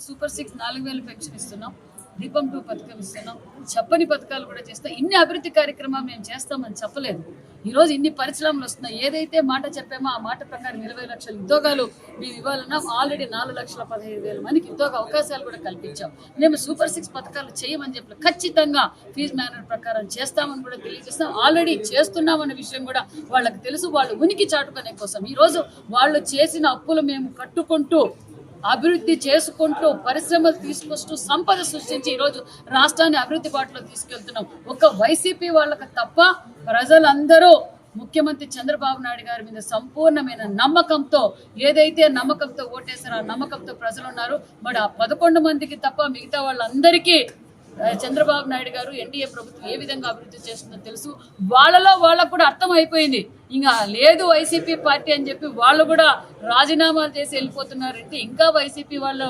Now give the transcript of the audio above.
Super 6 4,000 pension ఇస్తున్నాం, దీపం 2 పథకం ఇస్తున్నాం, చెప్పని పథకాలు కూడా చేస్తాం. ఇన్ని అభివృద్ధి కార్యక్రమాలు మేము చేస్తామని చెప్పలేదు. ఈరోజు ఇన్ని పరిశ్రమలు వస్తున్నాయి. ఏదైతే మాట చెప్పామో ఆ మాట ప్రకారం 20 లక్షల ఉద్యోగాలు మేము ఇవ్వాలన్నా ఆల్రెడీ 4,15,000 మందికి ఉద్యోగ అవకాశాలు కూడా కల్పించాం. మేము సూపర్ 6 పథకాలు చేయమని చెప్పి ఖచ్చితంగా ఫీజు మేనర్ ప్రకారం చేస్తామని కూడా తెలియజేస్తాం. ఆల్రెడీ చేస్తున్నామన్న విషయం కూడా వాళ్ళకి తెలుసు. వాళ్ళు ఉనికి చాటుకునే కోసం ఈరోజు వాళ్ళు చేసిన అప్పులు మేము కట్టుకుంటూ అభివృద్ధి చేసుకుంటూ పరిశ్రమలు తీసుకొస్తూ సంపద సృష్టించి ఈరోజు రాష్ట్రాన్ని అభివృద్ధి బాటలో తీసుకెళ్తున్నాం. ఒక వైసీపీ వాళ్ళకి తప్ప ప్రజలందరూ ముఖ్యమంత్రి చంద్రబాబు నాయుడు గారి మీద సంపూర్ణమైన నమ్మకంతో ఏదైతే నమ్మకంతో ఓటేశారో ఆ నమ్మకంతో ప్రజలు ఉన్నారు. మరి ఆ 11 మందికి తప్ప మిగతా వాళ్ళందరికీ చంద్రబాబు నాయుడు గారు ఎన్డీఏ ప్రభుత్వం ఏ విధంగా అభివృద్ధి చేస్తుందో తెలుసు. వాళ్ళకు కూడా అర్థం అయిపోయింది. ఇంకా లేదు వైసీపీ పార్టీ అని చెప్పి వాళ్ళు కూడా రాజీనామాలు చేసి వెళ్ళిపోతున్నారంటే ఇంకా వైసీపీ వాళ్ళు